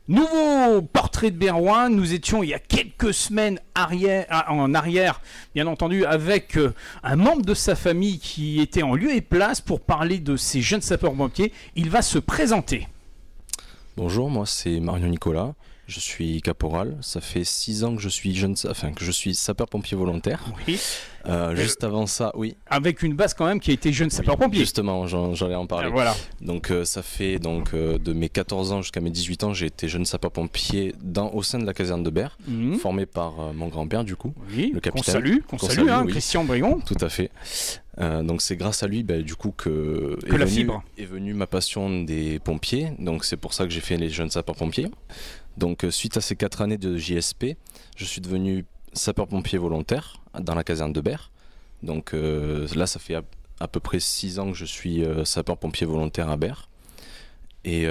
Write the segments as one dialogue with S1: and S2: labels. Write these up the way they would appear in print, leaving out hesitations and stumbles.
S1: Nouveau portrait de Berrois, nous étions il y a quelques semaines en arrière, bien entendu, avec un membre de sa famille qui était en lieu et place pour parler de ces jeunes sapeurs-pompiers. Il va se présenter.
S2: Bonjour, moi c'est Marion Nicolas, je suis caporal, ça fait 6 ans que je suis sapeur-pompier volontaire.
S1: Oui.
S2: Juste avant ça, oui.
S1: Avec une base quand même qui a été jeune sapeur-pompier.
S2: Justement, j'allais en parler.
S1: Voilà.
S2: Donc ça fait de mes 14 ans jusqu'à mes 18 ans, j'ai été jeune sapeur-pompier au sein de la caserne de Berre, formé par mon grand-père du coup,
S1: oui,
S2: le capitaine.
S1: Qu'on salue, hein, oui. Christian Brion.
S2: Tout à fait. Donc c'est grâce à lui du coup est venue ma passion des pompiers. Donc c'est pour ça que j'ai fait les jeunes sapeurs-pompiers. Donc suite à ces 4 années de JSP, je suis devenu sapeur-pompier volontaire dans la caserne de Berre. Donc là ça fait à peu près 6 ans que je suis sapeur-pompier volontaire à Berre. Et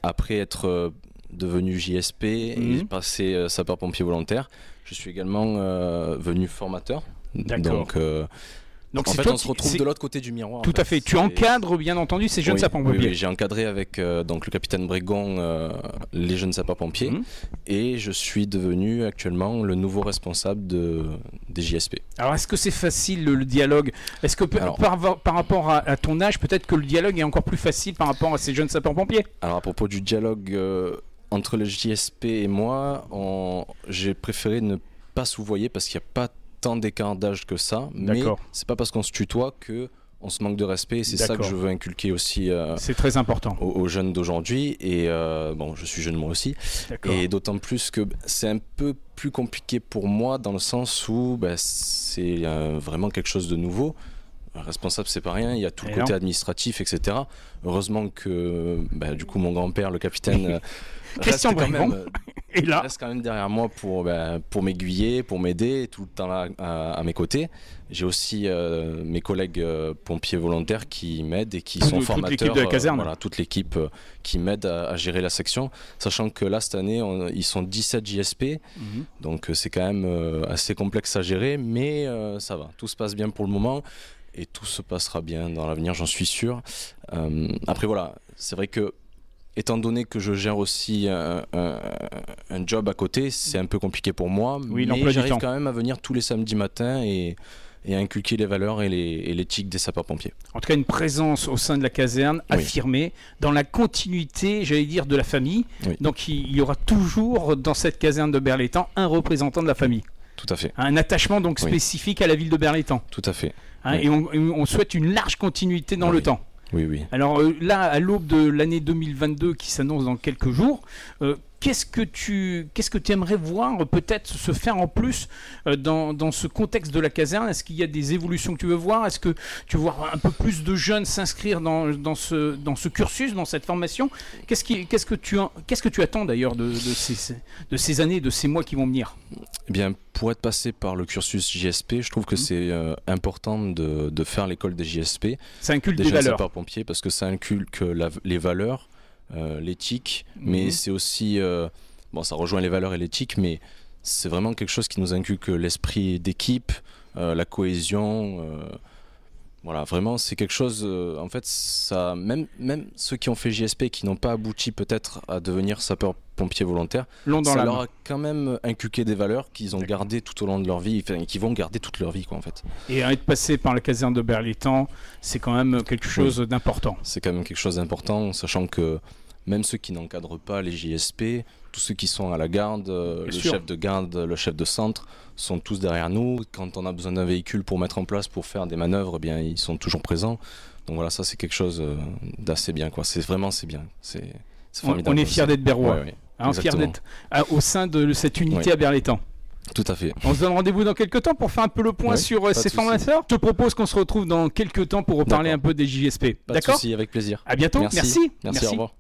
S2: après être devenu JSP et passé sapeur-pompier volontaire, je suis également venu formateur. Donc en fait, on se retrouve de l'autre côté du miroir.
S1: Tout à fait. Tu encadres bien entendu ces jeunes sapeurs-pompiers.
S2: Oui, j'ai encadré avec donc le capitaine Brégon les jeunes sapeurs-pompiers et je suis devenu actuellement le nouveau responsable des JSP.
S1: Alors est-ce que c'est facile le dialogue? Est-ce que par rapport à ton âge, peut-être que le dialogue est encore plus facile par rapport à ces jeunes sapeurs-pompiers?
S2: Alors à propos du dialogue entre le JSP et moi, j'ai préféré ne pas souvoyer parce qu'il n'y a pas tant d'écart d'âge que ça, mais c'est pas parce qu'on se tutoie que on se manque de respect. C'est ça que je veux inculquer aussi.
S1: C'est très important
S2: aux jeunes d'aujourd'hui. Et bon, je suis jeune moi aussi. Et d'autant plus que c'est un peu plus compliqué pour moi dans le sens où c'est vraiment quelque chose de nouveau. Responsable, c'est pas rien. Il y a tout le côté administratif, etc. Heureusement que du coup mon grand-père, le capitaine.
S1: Christian Brion
S2: reste quand même derrière moi pour m'aiguiller, pour m'aider tout le temps là à mes côtés. J'ai aussi mes collègues pompiers volontaires qui m'aident et qui sont formateurs. Toute l'équipe
S1: de la caserne.
S2: Voilà, toute l'équipe qui m'aide à gérer la section. Sachant que là, cette année, ils sont 17 JSP. Donc c'est quand même assez complexe à gérer, mais ça va. Tout se passe bien pour le moment. Et tout se passera bien dans l'avenir, j'en suis sûr. Après voilà, c'est vrai que étant donné que je gère aussi un job à côté, c'est un peu compliqué pour moi, mais j'arrive quand même à venir tous les samedis matins et à inculquer les valeurs et l'éthique des sapeurs-pompiers.
S1: En tout cas, une présence au sein de la caserne affirmée, dans la continuité, j'allais dire, de la famille. Donc il y aura toujours dans cette caserne de Berre-l'Étang un représentant de la famille.
S2: Tout à fait.
S1: Un attachement donc spécifique à la ville de Berre-l'Étang.
S2: Tout à fait.
S1: Et on souhaite une large continuité dans le temps.
S2: Oui.
S1: Alors là, à l'aube de l'année 2022 qui s'annonce dans quelques jours, qu'est-ce que tu aimerais voir peut-être se faire en plus dans ce contexte de la caserne? Est-ce qu'il y a des évolutions que tu veux voir? Est-ce que tu veux voir un peu plus de jeunes s'inscrire dans ce cursus, dans cette formation? Qu'est-ce que tu attends d'ailleurs de ces années, de ces mois qui vont venir?
S2: Eh bien, pour être passé par le cursus JSP, je trouve que c'est important de faire l'école des JSP.
S1: Ça inculque des valeurs.
S2: Sapeurs-pompiers, parce que ça inculque les valeurs, l'éthique, mais c'est aussi ça rejoint les valeurs et l'éthique, mais c'est vraiment quelque chose qui nous inculque l'esprit d'équipe, la cohésion. Voilà, vraiment c'est quelque chose, en fait, ça, même ceux qui ont fait JSP qui n'ont pas abouti peut-être à devenir sapeurs-pompiers volontaires, ça leur a quand même inculqué des valeurs qu'ils ont gardées tout au long de leur vie, qui vont garder toute leur vie quoi en fait.
S1: Et être passé par la caserne de Berre-l'Étang, c'est quand même quelque chose d'important.
S2: C'est quand même quelque chose d'important, sachant que même ceux qui n'encadrent pas les JSP, tous ceux qui sont à la garde, le chef de garde, le chef de centre, sont tous derrière nous. Quand on a besoin d'un véhicule pour mettre en place, pour faire des manœuvres, ils sont toujours présents. Donc voilà, ça c'est quelque chose d'assez bien, quoi. C'est bien. C'est formidable.
S1: On est fiers d'être Berrois. Fiers d'être au sein de cette unité à Berre-l'Étang.
S2: Tout à fait.
S1: On se donne rendez-vous dans quelques temps pour faire un peu le point sur ces formateurs. Je te propose qu'on se retrouve dans quelques temps pour reparler un peu des JSP.
S2: Pas de souci, avec plaisir.
S1: À bientôt. Merci.
S2: Merci, au revoir.